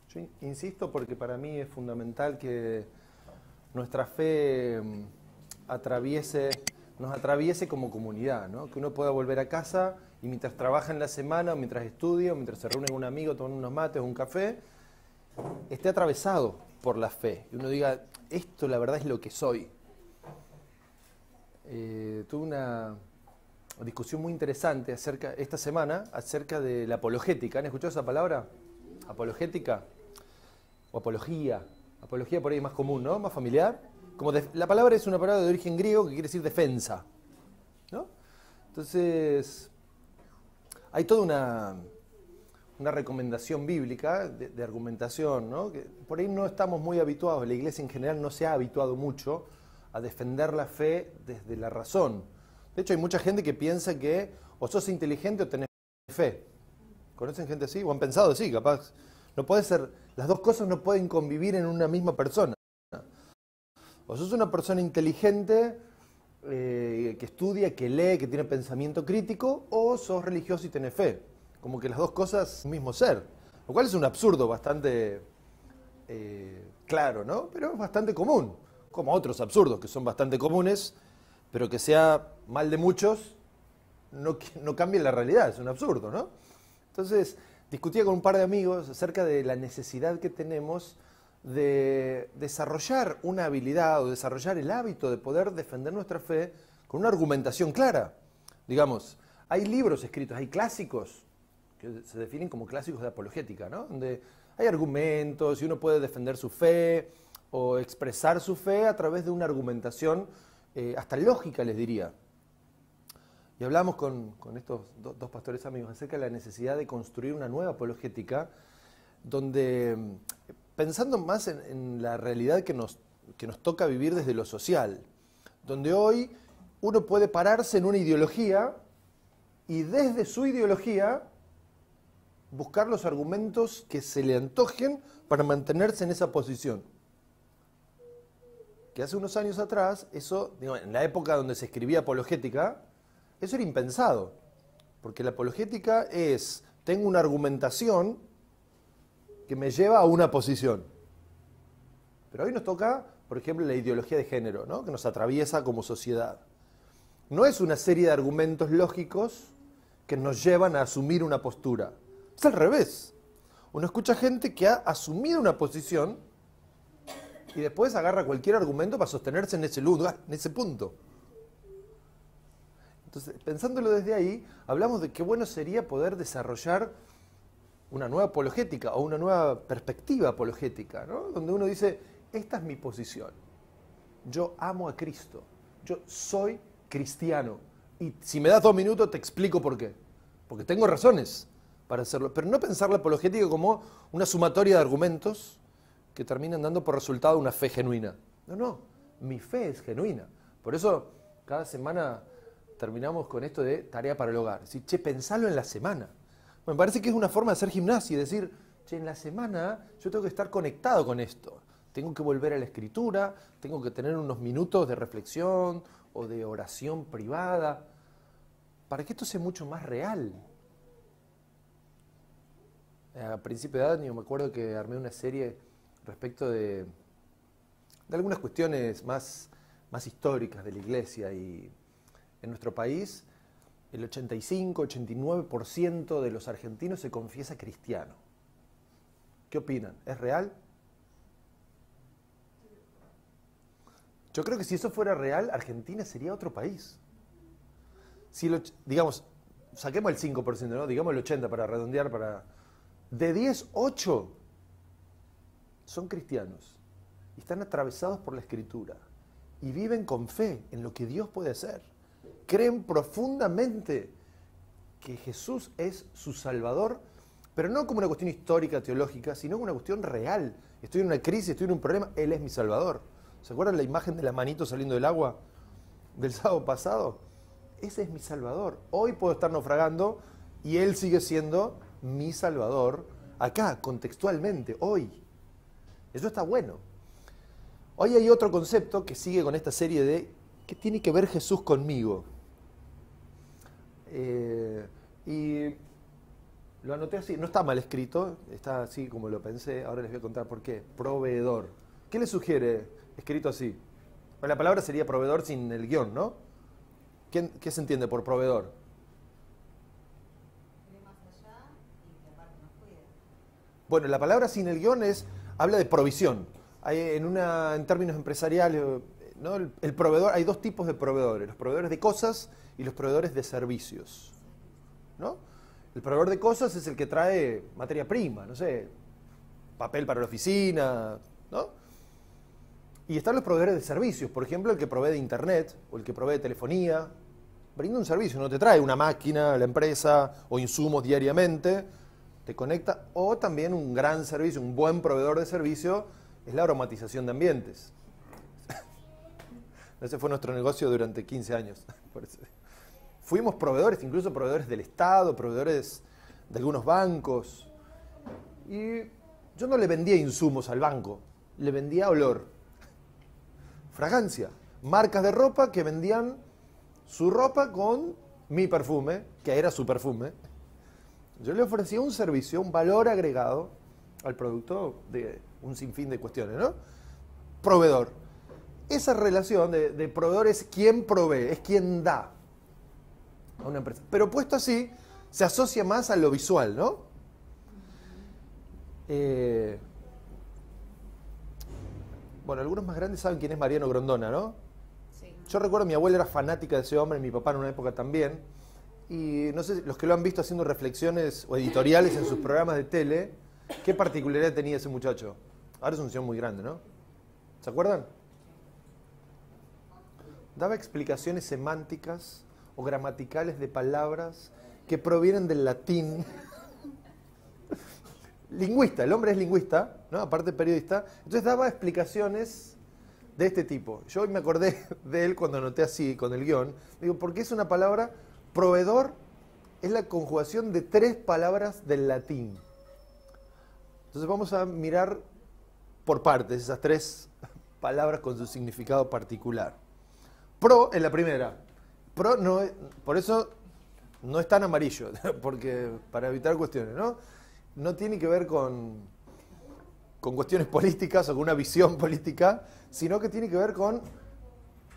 Yo insisto porque para mí es fundamental que nuestra fe nos atraviese como comunidad, ¿no? Que uno pueda volver a casa y mientras trabaja en la semana, o mientras estudia, o mientras se reúne con un amigo, tomando unos mates o un café, esté atravesado por la fe. Y uno diga, esto la verdad es lo que soy. Tuve una discusión muy interesante esta semana acerca de la apologética. ¿Han escuchado esa palabra? Apologética o apología. Apología por ahí es más común, ¿no? Más familiar. La palabra es una palabra de origen griego que quiere decir defensa, ¿no? Entonces, hay toda una recomendación bíblica de argumentación, ¿no? Que por ahí no estamos muy habituados, la iglesia en general no se ha habituado mucho a defender la fe desde la razón. De hecho, hay mucha gente que piensa que o sos inteligente o tenés fe. ¿Conocen gente así? ¿O han pensado así? Capaz. No puede ser, las dos cosas no pueden convivir en una misma persona. O sos una persona inteligente, que estudia, que lee, que tiene pensamiento crítico, o sos religioso y tenés fe. Como que las dos cosas un mismo ser. Lo cual es un absurdo bastante claro, ¿no? Pero es bastante común. Como otros absurdos que son bastante comunes, pero que sea mal de muchos, no cambia la realidad, es un absurdo, ¿no? Entonces, discutía con un par de amigos acerca de la necesidad que tenemos de desarrollar una habilidad o desarrollar el hábito de poder defender nuestra fe con una argumentación clara. Digamos, hay libros escritos, hay clásicos que se definen como clásicos de apologética, ¿no? Donde hay argumentos y uno puede defender su fe o expresar su fe a través de una argumentación hasta lógica, les diría. Y hablamos con estos dos pastores amigos acerca de la necesidad de construir una nueva apologética donde, pensando más en la realidad que nos toca vivir desde lo social, donde hoy uno puede pararse en una ideología y desde su ideología buscar los argumentos que se le antojen para mantenerse en esa posición. Que hace unos años atrás, eso, digo, en la época donde se escribía apologética, eso era impensado, porque la apologética es, tengo una argumentación que me lleva a una posición. Pero hoy nos toca, por ejemplo, la ideología de género, ¿no? Que nos atraviesa como sociedad. No es una serie de argumentos lógicos que nos llevan a asumir una postura. Es al revés. Uno escucha gente que ha asumido una posición y después agarra cualquier argumento para sostenerse en ese lugar, en ese punto. Entonces, pensándolo desde ahí, hablamos de qué bueno sería poder desarrollar una nueva apologética o una nueva perspectiva apologética, ¿no? Donde uno dice, esta es mi posición, yo amo a Cristo, yo soy cristiano, y si me das 2 minutos te explico por qué, porque tengo razones para hacerlo, pero no pensar la apologética como una sumatoria de argumentos que terminan dando por resultado una fe genuina. No, mi fe es genuina. Por eso cada semana terminamos con esto de tarea para el hogar. Decir, che, pensalo en la semana. Me parece que es una forma de hacer gimnasia y decir, che, en la semana yo tengo que estar conectado con esto. Tengo que volver a la escritura, tengo que tener unos minutos de reflexión o de oración privada, para que esto sea mucho más real. A principio de año me acuerdo que armé una serie respecto de algunas cuestiones más históricas de la iglesia, y en nuestro país el 85-89% de los argentinos se confiesa cristiano. ¿Qué opinan? ¿Es real? Yo creo que si eso fuera real, Argentina sería otro país. Si digamos, saquemos el 5%, ¿no? Digamos el 80% para redondear, de 10, 8 son cristianos y están atravesados por la Escritura y viven con fe en lo que Dios puede hacer. Creen profundamente que Jesús es su Salvador, pero no como una cuestión histórica, teológica, sino como una cuestión real. Estoy en una crisis, estoy en un problema, Él es mi Salvador. ¿Se acuerdan la imagen de la manito saliendo del agua del sábado pasado? Ese es mi Salvador. Hoy puedo estar naufragando y Él sigue siendo mi Salvador, acá, contextualmente, hoy. Eso está bueno. Hoy hay otro concepto que sigue con esta serie de ¿qué tiene que ver Jesús conmigo? Y lo anoté así, no está mal escrito, está así como lo pensé, ahora les voy a contar por qué. Proveedor. ¿Qué le sugiere escrito así? Bueno, la palabra sería proveedor sin el guión, ¿no? ¿Qué se entiende por proveedor? Bueno, la palabra sin el guión habla de provisión. En términos empresariales, ¿no? El proveedor, hay dos tipos de proveedores, los proveedores de cosas y los proveedores de servicios, ¿no? El proveedor de cosas es el que trae materia prima, no sé, papel para la oficina, ¿no? Y están los proveedores de servicios, por ejemplo, el que provee de internet o el que provee de telefonía. Brinda un servicio, no te trae una máquina a la empresa o insumos diariamente, te conecta. O también un gran servicio, un buen proveedor de servicio es la aromatización de ambientes. Ese fue nuestro negocio durante 15 años. Fuimos proveedores, incluso proveedores del Estado, proveedores de algunos bancos. Y yo no le vendía insumos al banco, le vendía olor, fragancia. Marcas de ropa que vendían su ropa con mi perfume, que era su perfume. Yo le ofrecía un servicio, un valor agregado al producto de un sinfín de cuestiones, ¿no? Proveedor. Esa relación de proveedor es quien provee, es quien da a una empresa. Pero puesto así, se asocia más a lo visual, ¿no? Bueno, algunos más grandes saben quién es Mariano Grondona, ¿no? Sí. Yo recuerdo mi abuela era fanática de ese hombre, mi papá en una época también. Y no sé, los que lo han visto haciendo reflexiones o editoriales en sus programas de tele, ¿qué particularidad tenía ese muchacho? Ahora es un señor muy grande, ¿no? ¿Se acuerdan? Daba explicaciones semánticas o gramaticales de palabras que provienen del latín. Lingüista, el hombre es lingüista, ¿no? Aparte periodista. Entonces daba explicaciones de este tipo. Yo hoy me acordé de él cuando anoté así, con el guión. Digo, porque es una palabra, proveedor, es la conjugación de 3 palabras del latín. Entonces vamos a mirar por partes esas 3 palabras con su significado particular. Pro es la primera. Pro no es, por eso no es tan amarillo, porque para evitar cuestiones, ¿no? No tiene que ver con cuestiones políticas o con una visión política, sino que tiene que ver con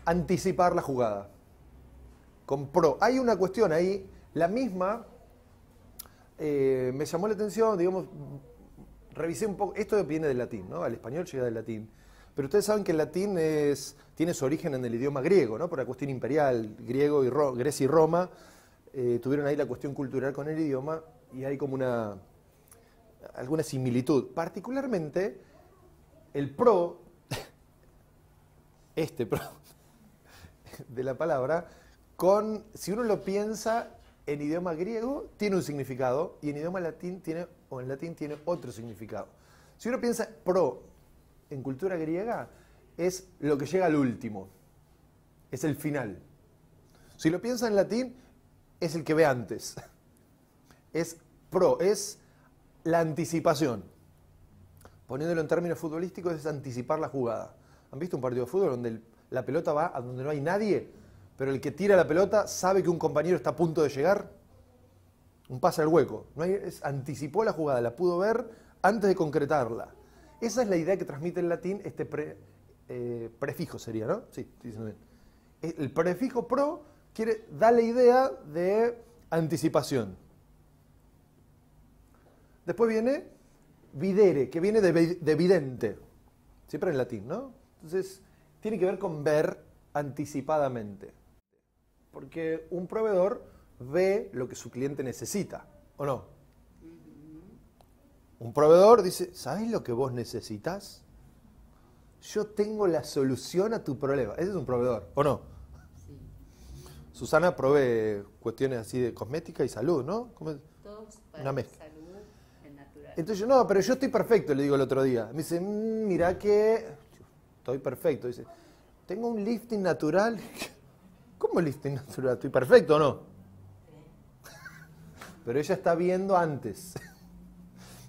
anticipar la jugada. Con pro. Hay una cuestión ahí, la misma, me llamó la atención, digamos, revisé un poco, esto viene del latín, ¿no? Al español llega del latín. Pero ustedes saben que el latín tiene su origen en el idioma griego, ¿no? Por la cuestión imperial, griego y Grecia y Roma tuvieron ahí la cuestión cultural con el idioma y hay como alguna similitud. Particularmente el pro, pro de la palabra, si uno lo piensa en idioma griego, tiene un significado y en idioma latín en latín tiene otro significado. Si uno piensa pro en cultura griega, es lo que llega al último, es el final. Si lo piensa en latín, es el que ve antes. Es pro, es la anticipación. Poniéndolo en términos futbolísticos, es anticipar la jugada. ¿Han visto un partido de fútbol donde la pelota va a donde no hay nadie, pero el que tira la pelota sabe que un compañero está a punto de llegar? Un pase al hueco. Anticipó la jugada, la pudo ver antes de concretarla. Esa es la idea que transmite el latín, prefijo sería, ¿no? Sí, estoy diciendo bien. El prefijo pro da la idea de anticipación. Después viene videre, que viene de vidente, siempre en latín, ¿no? Entonces, tiene que ver con ver anticipadamente. Porque un proveedor ve lo que su cliente necesita, ¿o no? Un proveedor dice, ¿sabes lo que vos necesitas? Yo tengo la solución a tu problema. Ese es un proveedor, ¿o no? Sí. Susana provee cuestiones así de cosmética y salud, ¿no? Todos para una mezcla. Salud natural. Entonces yo, no, pero yo estoy perfecto, le digo el otro día. Me dice, mirá que estoy perfecto. Dice, tengo un lifting natural. ¿Cómo lifting natural? ¿Estoy perfecto o no? Sí. Pero ella está viendo antes.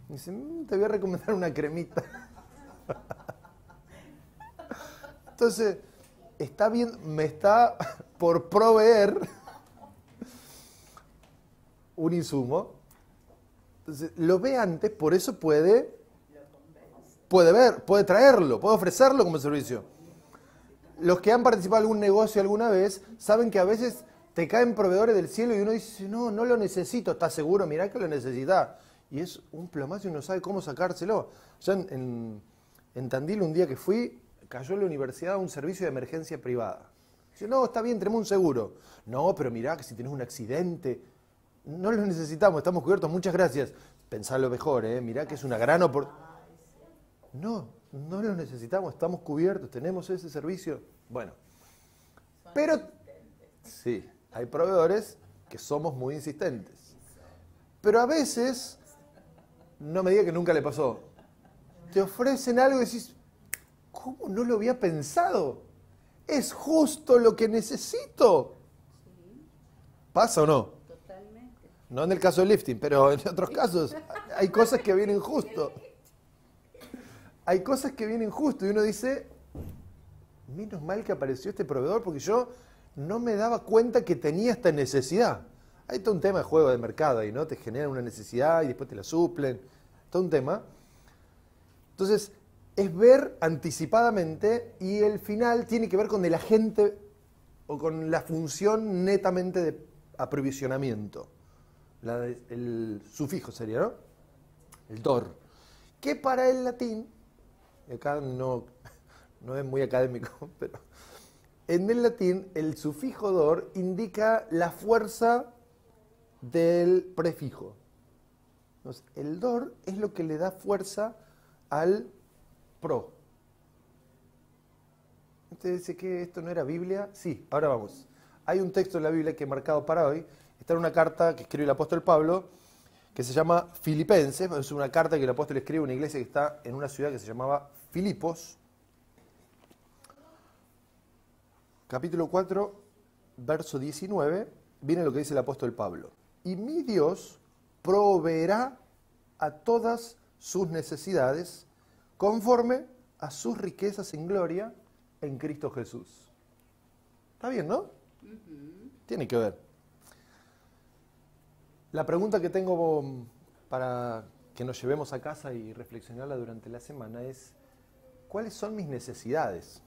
Dice, te voy a recomendar una cremita. Entonces, me está por proveer un insumo. Entonces, lo ve antes, por eso puede ver, puede traerlo, puede ofrecerlo como servicio. Los que han participado en algún negocio alguna vez saben que a veces te caen proveedores del cielo y uno dice, no, no lo necesito. ¿Estás seguro? Mirá que lo necesitas. Y es un plomazo y uno sabe cómo sacárselo. Yo en Tandil un día que fui, cayó en la universidad un servicio de emergencia privada. Dice, no, está bien, tenemos un seguro. No, pero mirá que si tenés un accidente, no lo necesitamos, estamos cubiertos, muchas gracias. Pensalo mejor, mirá que es una gran oportunidad. No, no lo necesitamos, estamos cubiertos, tenemos ese servicio. Bueno, pero sí, hay proveedores que somos muy insistentes. Pero a veces, no me diga que nunca le pasó, te ofrecen algo y decís, ¿cómo no lo había pensado? Es justo lo que necesito. ¿Pasa o no? Totalmente. No en el caso del lifting, pero en otros casos hay cosas que vienen justo. Hay cosas que vienen justo y uno dice, menos mal que apareció este proveedor porque yo no me daba cuenta que tenía esta necesidad. Hay todo un tema de juego de mercado ahí, ¿no? Te generan una necesidad y después te la suplen. Todo un tema. Entonces, es ver anticipadamente y el final tiene que ver con el agente o con la función netamente de aprovisionamiento. El sufijo sería, ¿no? El dor. Que para el latín, acá no es muy académico, pero en el latín el sufijo dor indica la fuerza del prefijo. Entonces, el dor es lo que le da fuerza al pro. ¿Usted dice que esto no era Biblia? Sí, ahora vamos. Hay un texto en la Biblia que he marcado para hoy. Está en una carta que escribe el apóstol Pablo, que se llama Filipenses. Es una carta que el apóstol escribe a una iglesia que está en una ciudad que se llamaba Filipos. Capítulo 4, verso 19, viene lo que dice el apóstol Pablo. Y mi Dios proveerá a todas sus necesidades conforme a sus riquezas en gloria en Cristo Jesús. ¿Está bien, no? Tiene que ver. La pregunta que tengo para que nos llevemos a casa y reflexionarla durante la semana es, ¿cuáles son mis necesidades?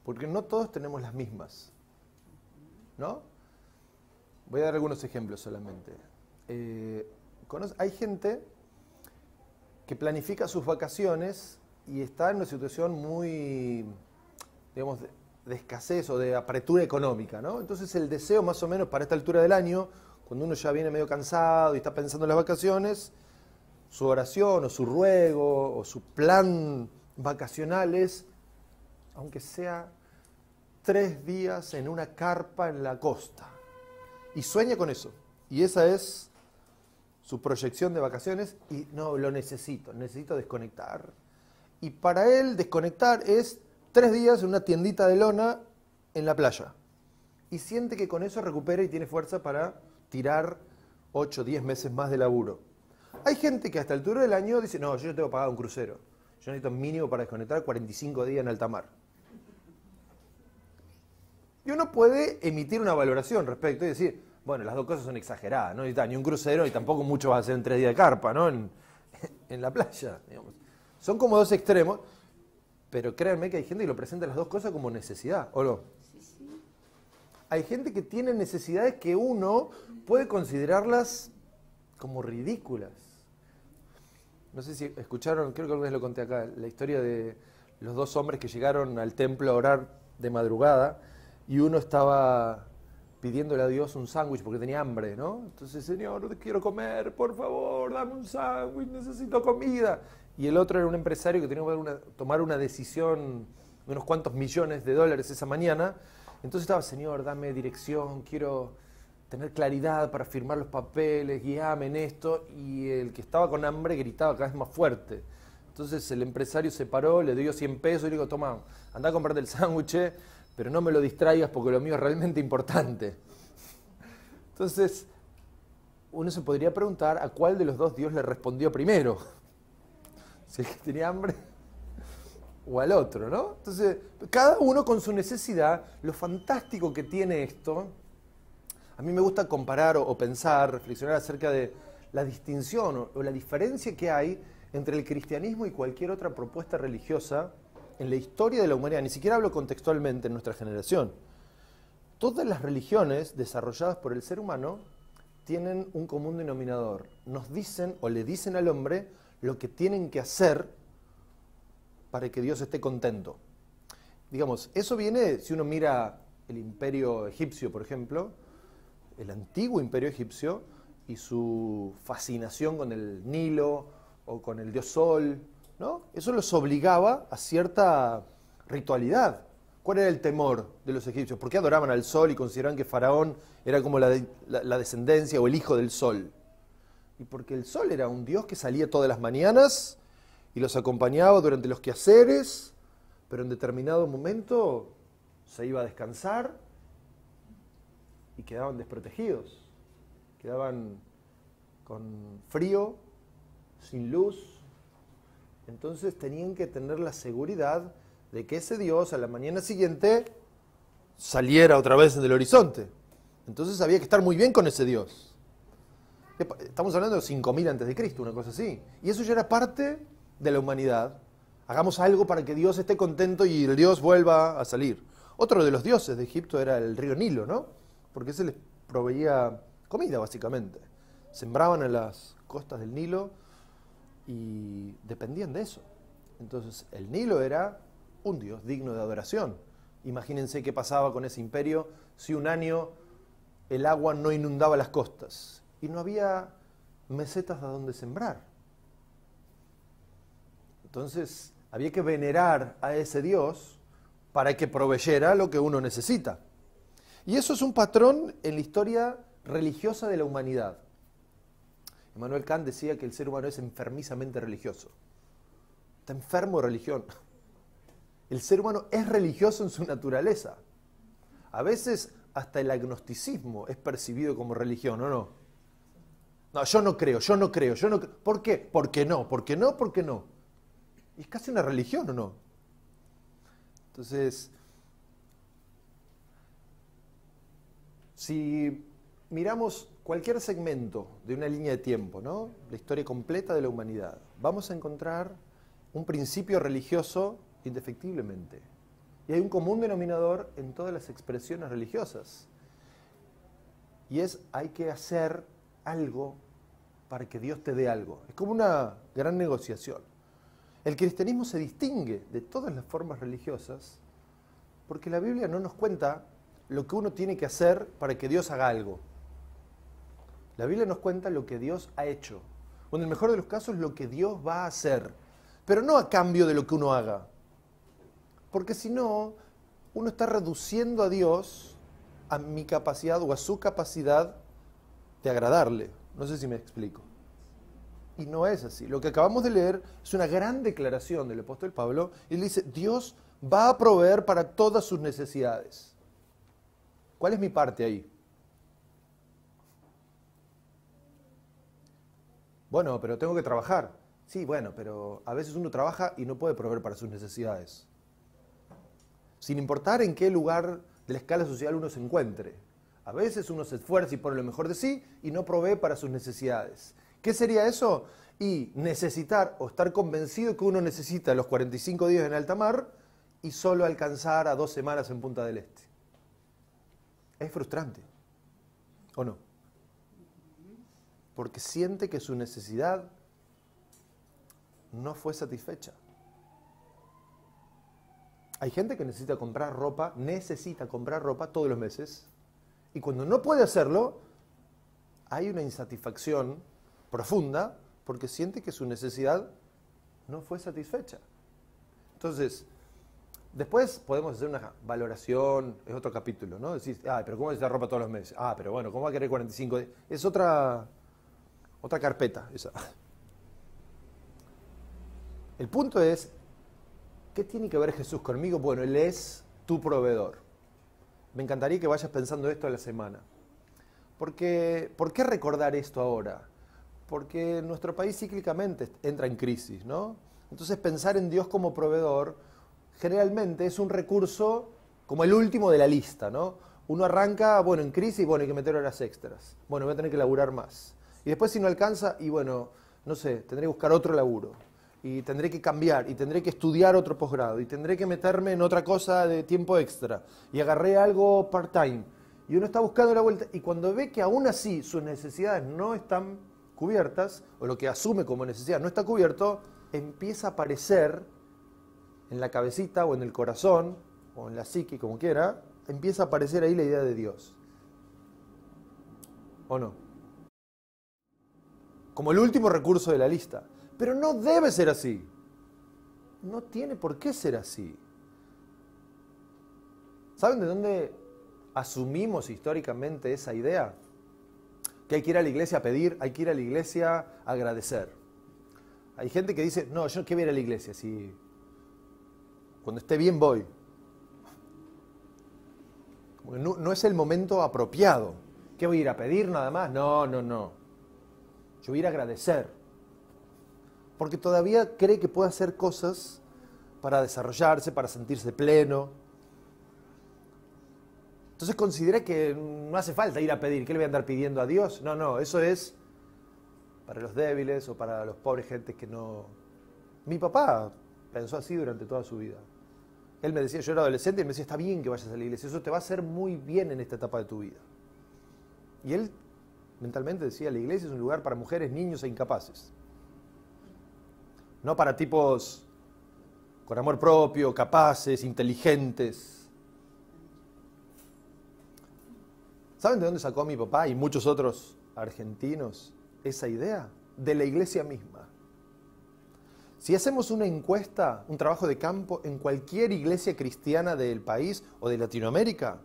Porque no todos tenemos las mismas, ¿no? Voy a dar algunos ejemplos solamente. Hay gente que planifica sus vacaciones y está en una situación muy, digamos, de escasez o de apretura económica, ¿no? Entonces el deseo más o menos para esta altura del año, cuando uno ya viene medio cansado y está pensando en las vacaciones, su oración o su ruego o su plan vacacional es, aunque sea 3 días en una carpa en la costa. Y sueña con eso. Y esa es su proyección de vacaciones y no, lo necesito desconectar. Y para él desconectar es 3 días en una tiendita de lona en la playa. Y siente que con eso recupera y tiene fuerza para tirar 8 o 10 meses más de laburo. Hay gente que hasta el altura del año dice, no, yo tengo que pagar un crucero. Yo necesito mínimo para desconectar 45 días en alta mar. Y uno puede emitir una valoración respecto y decir, bueno, las dos cosas son exageradas, no necesitas ni un crucero y tampoco mucho vas a hacer en 3 días de carpa, ¿no? En la playa, digamos. Son como dos extremos, pero créanme que hay gente que lo presenta las dos cosas como necesidad, ¿o no? Sí, sí. Hay gente que tiene necesidades que uno puede considerarlas como ridículas. No sé si escucharon, creo que alguna vez lo conté acá, la historia de los 2 hombres que llegaron al templo a orar de madrugada y uno estaba pidiéndole a Dios un sándwich porque tenía hambre, ¿no? Entonces, Señor, quiero comer, por favor, dame un sándwich, necesito comida. Y el otro era un empresario que tenía que tomar una decisión de unos cuantos millones de dólares esa mañana. Entonces estaba, Señor, dame dirección, quiero tener claridad para firmar los papeles, guíame en esto. Y el que estaba con hambre gritaba cada vez más fuerte. Entonces el empresario se paró, le dio 100 pesos y le dijo, toma, anda a comprarte el sándwich, pero no me lo distraigas porque lo mío es realmente importante. Entonces, uno se podría preguntar a cuál de los dos Dios le respondió primero. Si el que tenía hambre o al otro, ¿no? Entonces, cada uno con su necesidad, lo fantástico que tiene esto, A mí me gusta comparar o pensar, reflexionar acerca de la distinción o la diferencia que hay entre el cristianismo y cualquier otra propuesta religiosa en la historia de la humanidad. Ni siquiera hablo contextualmente en nuestra generación. Todas las religiones desarrolladas por el ser humano tienen un común denominador. Nos dicen o le dicen al hombre lo que tienen que hacer para que Dios esté contento. Digamos, eso viene, si uno mira el imperio egipcio, por ejemplo, el antiguo imperio egipcio y su fascinación con el Nilo o con el dios Sol, ¿no? Eso los obligaba a cierta ritualidad. ¿Cuál era el temor de los egipcios? ¿Por qué adoraban al sol y consideraban que Faraón era como la descendencia o el hijo del sol? Y porque el sol era un dios que salía todas las mañanas y los acompañaba durante los quehaceres, pero en determinado momento se iba a descansar y quedaban desprotegidos. Quedaban con frío, sin luz. Entonces tenían que tener la seguridad de que ese Dios a la mañana siguiente saliera otra vez del horizonte. Entonces había que estar muy bien con ese Dios. Estamos hablando de 5000 a.C., una cosa así. Y eso ya era parte de la humanidad. Hagamos algo para que Dios esté contento y el Dios vuelva a salir. Otro de los dioses de Egipto era el río Nilo, ¿no? Porque ese les proveía comida, básicamente. Sembraban en las costas del Nilo y dependían de eso. Entonces, el Nilo era un dios digno de adoración. Imagínense qué pasaba con ese imperio si un año el agua no inundaba las costas y no había mesetas a donde sembrar. Entonces, había que venerar a ese dios para que proveyera lo que uno necesita. Y eso es un patrón en la historia religiosa de la humanidad. Immanuel Kant decía que el ser humano es enfermizamente religioso. Está enfermo de religión. El ser humano es religioso en su naturaleza. A veces hasta el agnosticismo es percibido como religión, ¿o no? No, yo no creo. ¿Por qué? Porque no. Y es casi una religión, ¿o no? Entonces, si miramos cualquier segmento de una línea de tiempo, ¿no? La historia completa de la humanidad, vamos a encontrar un principio religioso indefectiblemente. Y hay un común denominador en todas las expresiones religiosas. Y hay que hacer algo para que Dios te dé algo. Es como una gran negociación. El cristianismo se distingue de todas las formas religiosas porque la Biblia no nos cuenta lo que uno tiene que hacer para que Dios haga algo. La Biblia nos cuenta lo que Dios ha hecho. O en el mejor de los casos, lo que Dios va a hacer. Pero no a cambio de lo que uno haga. Porque si no, uno está reduciendo a Dios a mi capacidad o a su capacidad de agradarle. No sé si me explico. Y no es así. Lo que acabamos de leer es una gran declaración del apóstol Pablo. Y él dice, Dios va a proveer para todas sus necesidades. ¿Cuál es mi parte ahí? Bueno, pero tengo que trabajar. Sí, bueno, pero a veces uno trabaja y no puede proveer para sus necesidades. Sin importar en qué lugar de la escala social uno se encuentre. A veces uno se esfuerza y pone lo mejor de sí y no provee para sus necesidades. ¿Qué sería eso? Y necesitar o estar convencido que uno necesita los 45 días en alta mar y solo alcanzar a 2 semanas en Punta del Este. Es frustrante, ¿o no? Porque siente que su necesidad no fue satisfecha. Hay gente que necesita comprar ropa todos los meses, y cuando no puede hacerlo, hay una insatisfacción profunda porque siente que su necesidad no fue satisfecha. Entonces, después podemos hacer una valoración, es otro capítulo, ¿no? Decir, pero ¿cómo necesita ropa todos los meses? Pero bueno, ¿cómo va a querer 45 días? Es otra carpeta esa. El punto es, ¿qué tiene que ver Jesús conmigo? Bueno, Él es tu proveedor. Me encantaría que vayas pensando esto a la semana. Porque, ¿por qué recordar esto ahora? Porque nuestro país cíclicamente entra en crisis, ¿no? Entonces pensar en Dios como proveedor generalmente es un recurso como el último de la lista, ¿no? Uno arranca, bueno, en crisis, bueno, hay que meter horas extras. Bueno, voy a tener que laburar más. Y después si no alcanza, y bueno, no sé, tendré que buscar otro laburo. Y tendré que cambiar, y tendré que estudiar otro posgrado, y tendré que meterme en otra cosa de tiempo extra. Y agarré algo part-time. Y uno está buscando la vuelta, y cuando ve que aún así sus necesidades no están cubiertas, o lo que asume como necesidad no está cubierto, empieza a aparecer en la cabecita, o en el corazón, o en la psique, como quiera, empieza a aparecer ahí la idea de Dios. ¿O no? Como el último recurso de la lista. Pero no debe ser así. No tiene por qué ser así. ¿Saben de dónde asumimos históricamente esa idea? Que hay que ir a la iglesia a pedir, hay que ir a la iglesia a agradecer. Hay gente que dice, no, yo no quiero ir a la iglesia, si cuando esté bien voy. No es el momento apropiado. ¿Qué voy a ir a pedir nada más? No. Yo voy a ir a agradecer. Porque todavía cree que puede hacer cosas para desarrollarse, para sentirse pleno. Entonces considera que no hace falta ir a pedir. ¿Qué le voy a andar pidiendo a Dios? No, eso es para los débiles o para los pobres gentes que no... Mi papá pensó así durante toda su vida. Él me decía, yo era adolescente, y me decía, está bien que vayas a la iglesia, eso te va a hacer muy bien en esta etapa de tu vida. Y él mentalmente decía, la iglesia es un lugar para mujeres, niños e incapaces. No para tipos con amor propio, capaces, inteligentes. ¿Saben de dónde sacó mi papá y muchos otros argentinos esa idea? De la iglesia misma. Si hacemos una encuesta, un trabajo de campo en cualquier iglesia cristiana del país o de Latinoamérica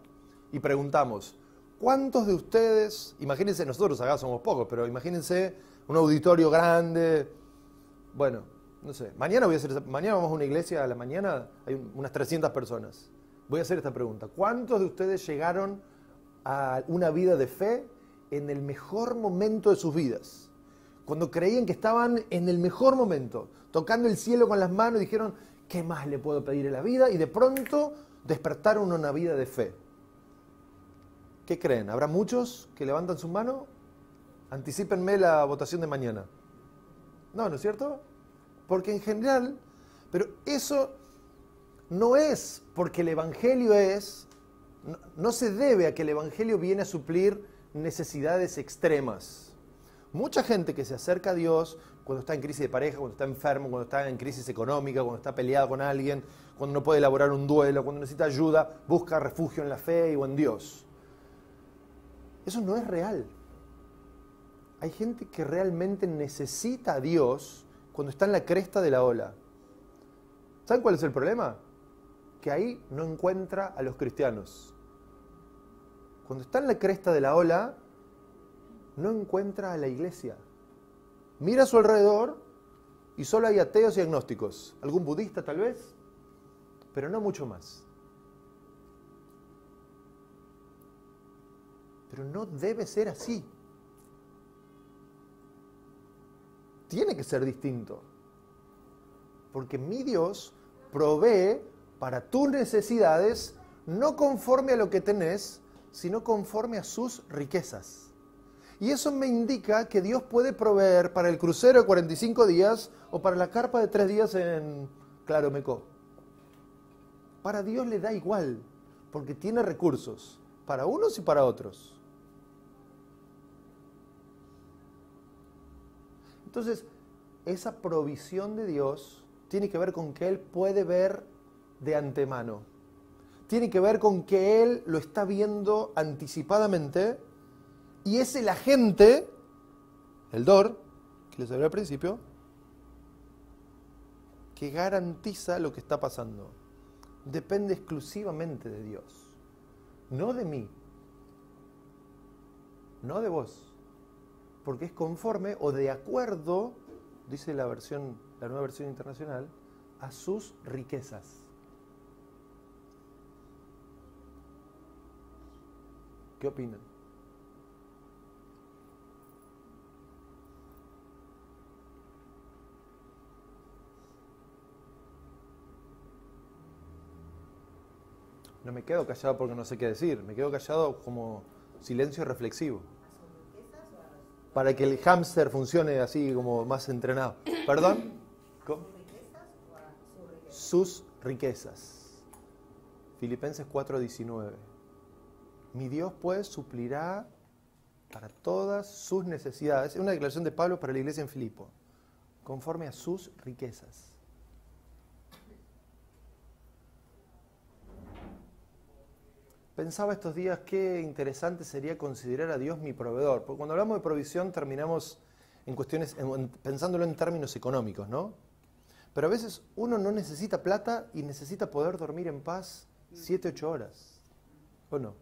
y preguntamos, ¿cuántos de ustedes, imagínense, nosotros acá somos pocos, pero imagínense un auditorio grande, bueno, no sé, mañana vamos a una iglesia a la mañana, hay unas 300 personas. Voy a hacer esta pregunta, ¿cuántos de ustedes llegaron a una vida de fe en el mejor momento de sus vidas? Cuando creían que estaban en el mejor momento, tocando el cielo con las manos y dijeron, ¿qué más le puedo pedir en la vida? Y de pronto despertaron una vida de fe. ¿Qué creen? ¿Habrá muchos que levantan su mano? Anticípenme la votación de mañana. No es cierto? Porque en general, pero eso no es porque el Evangelio no se debe a que el Evangelio viene a suplir necesidades extremas. Mucha gente que se acerca a Dios cuando está en crisis de pareja, cuando está enfermo, cuando está en crisis económica, cuando está peleado con alguien, cuando no puede elaborar un duelo, cuando necesita ayuda, busca refugio en la fe o en Dios. Eso no es real. Hay gente que realmente necesita a Dios cuando está en la cresta de la ola. ¿Saben cuál es el problema? Que ahí no encuentra a los cristianos. Cuando está en la cresta de la ola, no encuentra a la iglesia. Mira a su alrededor y solo hay ateos y agnósticos. Algún budista tal vez, pero no mucho más. Pero no debe ser así. Tiene que ser distinto. Porque mi Dios provee para tus necesidades no conforme a lo que tenés, sino conforme a sus riquezas. Y eso me indica que Dios puede proveer para el crucero de 45 días o para la carpa de 3 días en Claromecó. Para Dios le da igual, porque tiene recursos para unos y para otros. Entonces, esa provisión de Dios tiene que ver con que Él puede ver de antemano. Tiene que ver con que Él lo está viendo anticipadamente. Y es el agente, el DOR, que les hablé al principio, que garantiza lo que está pasando. Depende exclusivamente de Dios, no de mí, no de vos, porque es conforme o de acuerdo, dice la nueva versión internacional, a sus riquezas. ¿Qué opinan? No me quedo callado porque no sé qué decir, me quedo callado como silencio reflexivo. Para que el hámster funcione así como más entrenado. ¿Perdón? ¿Cómo? Sus riquezas. Filipenses 4:19. Mi Dios pues suplirá para todas sus necesidades. Es una declaración de Pablo para la iglesia en Filipo. Conforme a sus riquezas. Pensaba estos días qué interesante sería considerar a Dios mi proveedor. Porque cuando hablamos de provisión terminamos en cuestiones, pensándolo en términos económicos, ¿no? Pero a veces uno no necesita plata y necesita poder dormir en paz 7, 8 horas. ¿O no?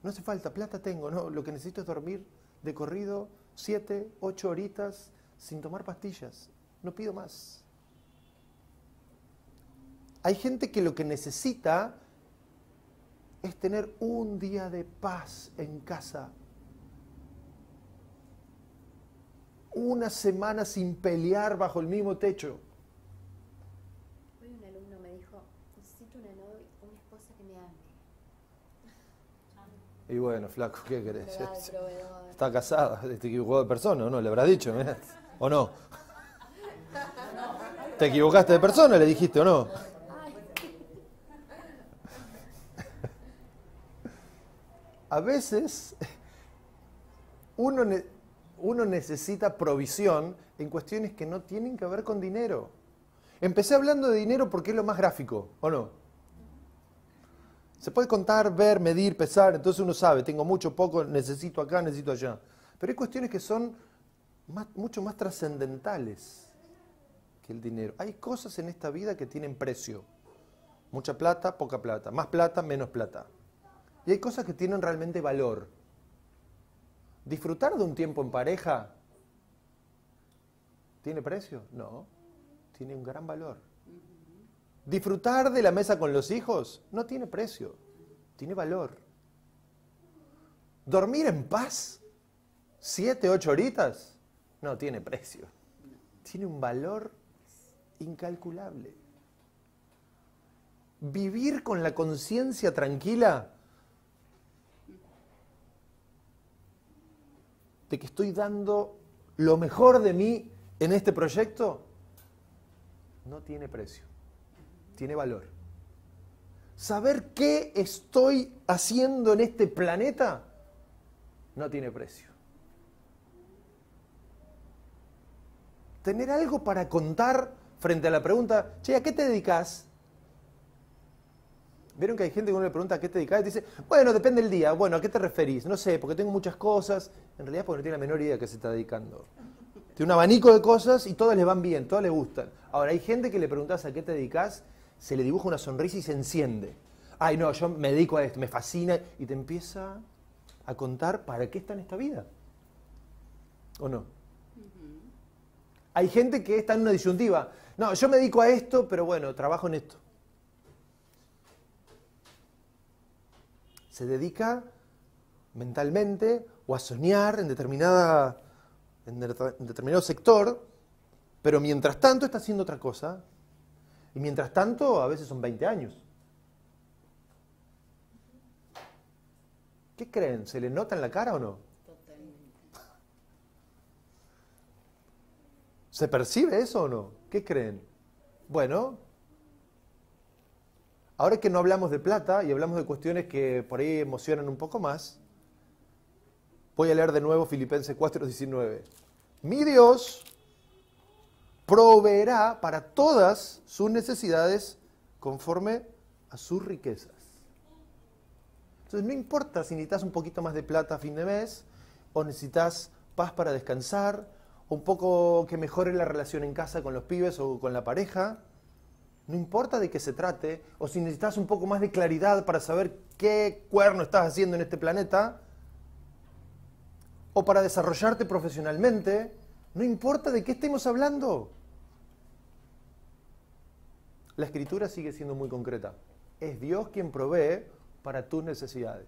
No hace falta, plata tengo, no. Lo que necesito es dormir de corrido 7, 8 horitas sin tomar pastillas. No pido más. Hay gente que lo que necesita es tener un día de paz en casa. Una semana sin pelear bajo el mismo techo. Hoy un alumno me dijo, necesito una esposa que me ame. Y bueno, flaco, ¿qué querés? Me da el proveedor. Está casada, te equivocó de persona, ¿o no? ¿Le habrás dicho? Mirá. ¿O no? ¿Te equivocaste de persona? ¿Le dijiste o no? A veces uno necesita provisión en cuestiones que no tienen que ver con dinero. Empecé hablando de dinero porque es lo más gráfico, ¿o no? Se puede contar, ver, medir, pesar, entonces uno sabe, tengo mucho, poco, necesito acá, necesito allá. Pero hay cuestiones que son mucho más trascendentales que el dinero. Hay cosas en esta vida que tienen precio. Mucha plata, poca plata. Más plata, menos plata. Y hay cosas que tienen realmente valor. ¿Disfrutar de un tiempo en pareja tiene precio? No, tiene un gran valor. ¿Disfrutar de la mesa con los hijos? No tiene precio, tiene valor. ¿Dormir en paz? 7, 8 horitas? No tiene precio. Tiene un valor incalculable. ¿Vivir con la conciencia tranquila de que estoy dando lo mejor de mí en este proyecto? No tiene precio, tiene valor. Saber qué estoy haciendo en este planeta no tiene precio. Tener algo para contar frente a la pregunta, che, ¿a qué te dedicas? ¿Vieron que hay gente que uno le pregunta a qué te dedicas? Y dice, bueno, depende del día. Bueno, ¿a qué te referís? No sé, porque tengo muchas cosas. En realidad porque no tiene la menor idea de qué se está dedicando. Tiene un abanico de cosas y todas le van bien, todas le gustan. Ahora, hay gente que le preguntás a qué te dedicas, se le dibuja una sonrisa y se enciende. Ay, no, yo me dedico a esto, me fascina. Y te empieza a contar para qué está en esta vida. ¿O no? Hay gente que está en una disyuntiva. No, yo me dedico a esto, pero bueno, trabajo en esto. Se dedica mentalmente o a soñar en determinado sector, pero mientras tanto está haciendo otra cosa. Y mientras tanto, a veces son 20 años. ¿Qué creen? ¿Se le nota en la cara o no? Totalmente. ¿Se percibe eso o no? ¿Qué creen? Bueno, ahora que no hablamos de plata y hablamos de cuestiones que por ahí emocionan un poco más, voy a leer de nuevo Filipenses 4:19. Mi Dios proveerá para todas sus necesidades conforme a sus riquezas. Entonces no importa si necesitas un poquito más de plata a fin de mes, o necesitas paz para descansar, o un poco que mejore la relación en casa con los pibes o con la pareja. No importa de qué se trate, o si necesitas un poco más de claridad para saber qué cuerno estás haciendo en este planeta, o para desarrollarte profesionalmente, no importa de qué estemos hablando. La Escritura sigue siendo muy concreta. Es Dios quien provee para tus necesidades.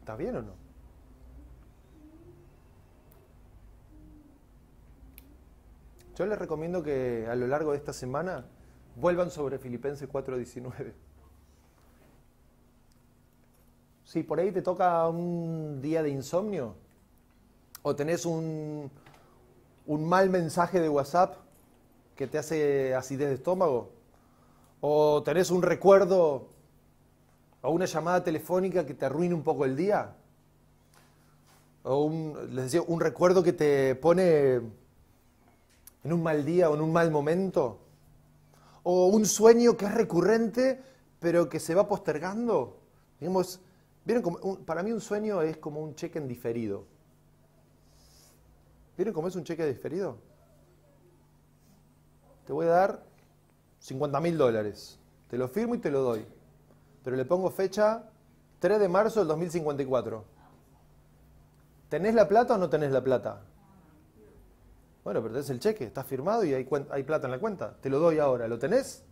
¿Está bien o no? Yo les recomiendo que a lo largo de esta semana vuelvan sobre Filipenses 4:19. Si por ahí te toca un día de insomnio, o tenés un mal mensaje de WhatsApp que te hace acidez de estómago, o tenés un recuerdo o una llamada telefónica que te arruine un poco el día, o les decía, un recuerdo que te pone en un mal día o en un mal momento, o un sueño que es recurrente pero que se va postergando. Digamos, ¿vieron para mí un sueño es como un cheque en diferido? ¿Vieron cómo es un cheque diferido? Te voy a dar $50.000, te lo firmo y te lo doy, pero le pongo fecha 3 de marzo del 2054. ¿Tenés la plata o no tenés la plata? Bueno, pero tenés el cheque, está firmado y hay plata en la cuenta. Te lo doy ahora, ¿lo tenés?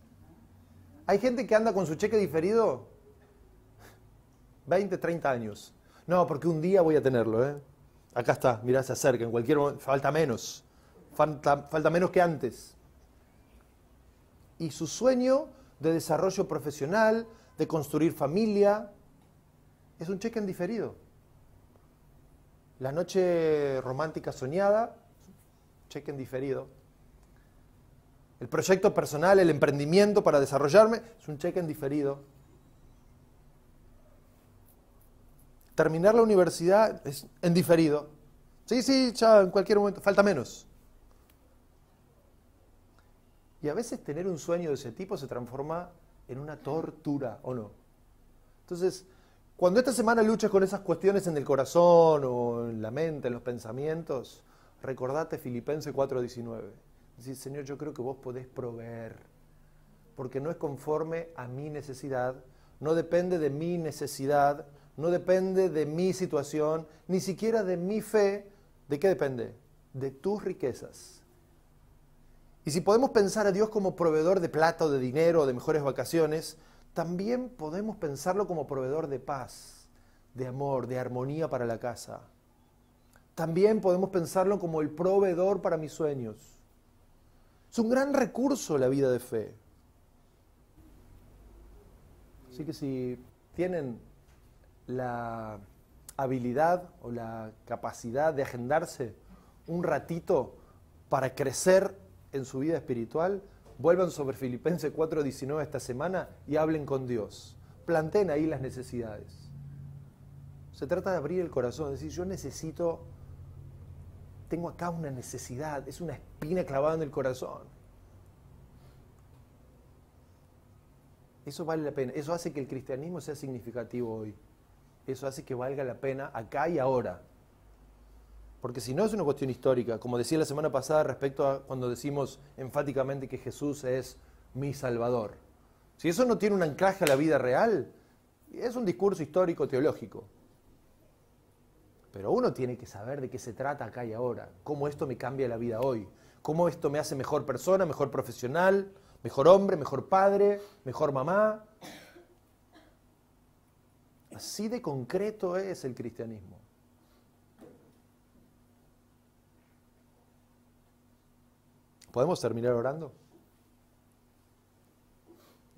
Hay gente que anda con su cheque diferido 20, 30 años. No, porque un día voy a tenerlo, ¿eh? Acá está, mirá, se acerca, en cualquier momento, falta menos que antes. Y su sueño de desarrollo profesional, de construir familia, es un cheque en diferido. La noche romántica soñada, cheque en diferido. El proyecto personal, el emprendimiento para desarrollarme, es un cheque en diferido. Terminar la universidad es en diferido. Sí, ya en cualquier momento, falta menos. Y a veces tener un sueño de ese tipo se transforma en una tortura, ¿o no? Entonces, cuando esta semana luches con esas cuestiones en el corazón o en la mente, en los pensamientos, recordate Filipenses 4:19. Decir, Señor, yo creo que vos podés proveer, porque no es conforme a mi necesidad, no depende de mi necesidad, no depende de mi situación, ni siquiera de mi fe. ¿De qué depende? De tus riquezas. Y si podemos pensar a Dios como proveedor de plata o de dinero o de mejores vacaciones, también podemos pensarlo como proveedor de paz, de amor, de armonía para la casa. También podemos pensarlo como el proveedor para mis sueños. Es un gran recurso la vida de fe. Así que si tienen la habilidad o la capacidad de agendarse un ratito para crecer en su vida espiritual, vuelvan sobre Filipenses 4:19 esta semana y hablen con Dios. Planteen ahí las necesidades. Se trata de abrir el corazón, de decir, yo necesito, tengo acá una necesidad, es una espina clavada en el corazón. Eso vale la pena, eso hace que el cristianismo sea significativo hoy. Eso hace que valga la pena acá y ahora. Porque si no es una cuestión histórica, como decía la semana pasada respecto a cuando decimos enfáticamente que Jesús es mi Salvador. Si eso no tiene un anclaje a la vida real, es un discurso histórico teológico. Pero uno tiene que saber de qué se trata acá y ahora, cómo esto me cambia la vida hoy, cómo esto me hace mejor persona, mejor profesional, mejor hombre, mejor padre, mejor mamá. Así de concreto es el cristianismo. ¿Podemos terminar orando?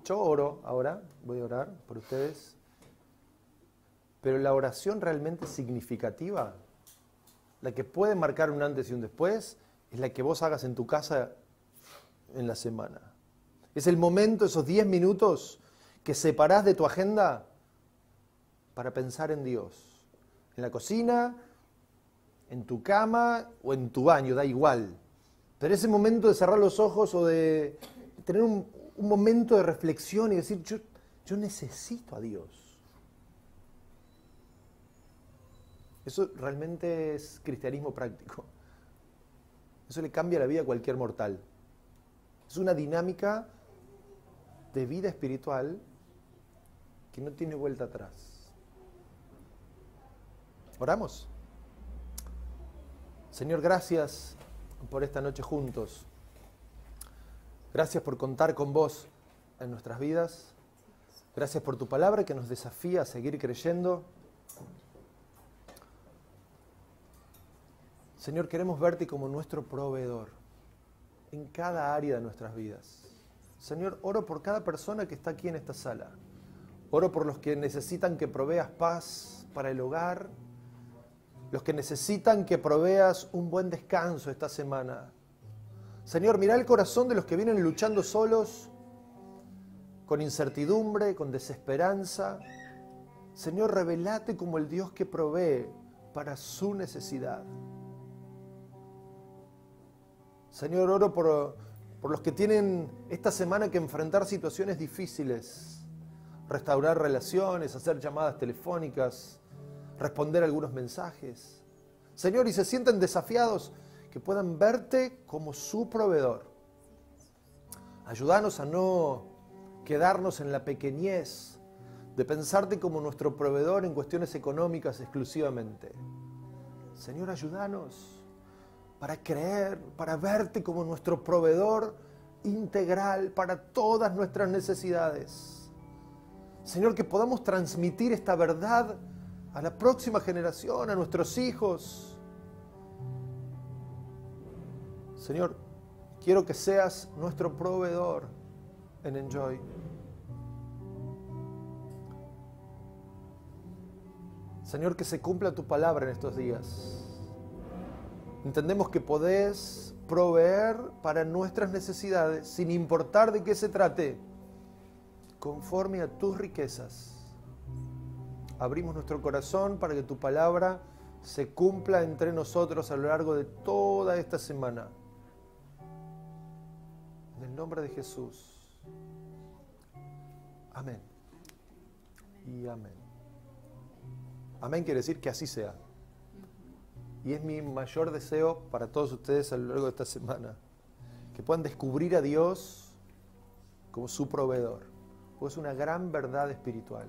Yo oro ahora, voy a orar por ustedes, pero la oración realmente significativa, la que puede marcar un antes y un después, es la que vos hagas en tu casa en la semana. Es el momento, esos 10 minutos que separás de tu agenda para pensar en Dios. En la cocina, en tu cama o en tu baño, da igual. Pero ese momento de cerrar los ojos o de tener un momento de reflexión y decir, yo necesito a Dios. Eso realmente es cristianismo práctico. Eso le cambia la vida a cualquier mortal. Es una dinámica de vida espiritual que no tiene vuelta atrás. ¿Oramos? Señor, gracias por esta noche juntos. Gracias por contar con vos en nuestras vidas. Gracias por tu palabra que nos desafía a seguir creyendo. Señor, queremos verte como nuestro proveedor en cada área de nuestras vidas. Señor, oro por cada persona que está aquí en esta sala. Oro por los que necesitan que proveas paz para el hogar, los que necesitan que proveas un buen descanso esta semana. Señor, mira el corazón de los que vienen luchando solos, con incertidumbre, con desesperanza. Señor, revelate como el Dios que provee para su necesidad. Señor, oro por los que tienen esta semana que enfrentar situaciones difíciles, restaurar relaciones, hacer llamadas telefónicas, responder algunos mensajes. Señor, y se sienten desafiados, que puedan verte como su proveedor. Ayúdanos a no quedarnos en la pequeñez de pensarte como nuestro proveedor en cuestiones económicas exclusivamente. Señor, ayúdanos para creer, para verte como nuestro proveedor integral para todas nuestras necesidades. Señor, que podamos transmitir esta verdad a la próxima generación, a nuestros hijos. Señor, quiero que seas nuestro proveedor en Enjoy. Señor, que se cumpla tu palabra en estos días. Entendemos que podés proveer para nuestras necesidades, sin importar de qué se trate, conforme a tus riquezas. Abrimos nuestro corazón para que tu palabra se cumpla entre nosotros a lo largo de toda esta semana. En el nombre de Jesús. Amén. Y amén. Amén quiere decir que así sea. Y es mi mayor deseo para todos ustedes a lo largo de esta semana, que puedan descubrir a Dios como su proveedor, porque es una gran verdad espiritual.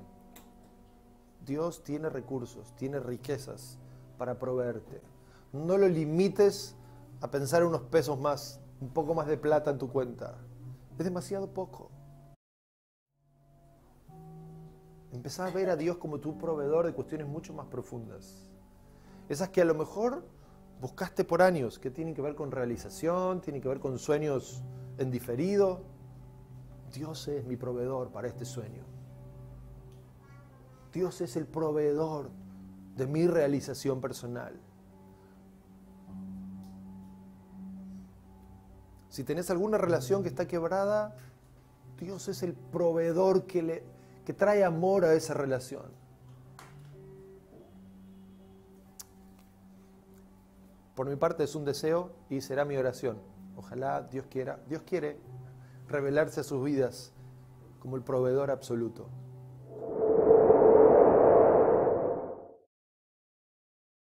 Dios tiene recursos, tiene riquezas para proveerte. No lo limites a pensar en unos pesos más, un poco más de plata en tu cuenta. Es demasiado poco. Empezá a ver a Dios como tu proveedor de cuestiones mucho más profundas. Esas que a lo mejor buscaste por años, que tienen que ver con realización, tienen que ver con sueños en diferido. Dios es mi proveedor para este sueño. Dios es el proveedor de mi realización personal. Si tenés alguna relación que está quebrada, Dios es el proveedor que trae amor a esa relación. Por mi parte es un deseo y será mi oración. Ojalá Dios quiere revelarse a sus vidas como el proveedor absoluto.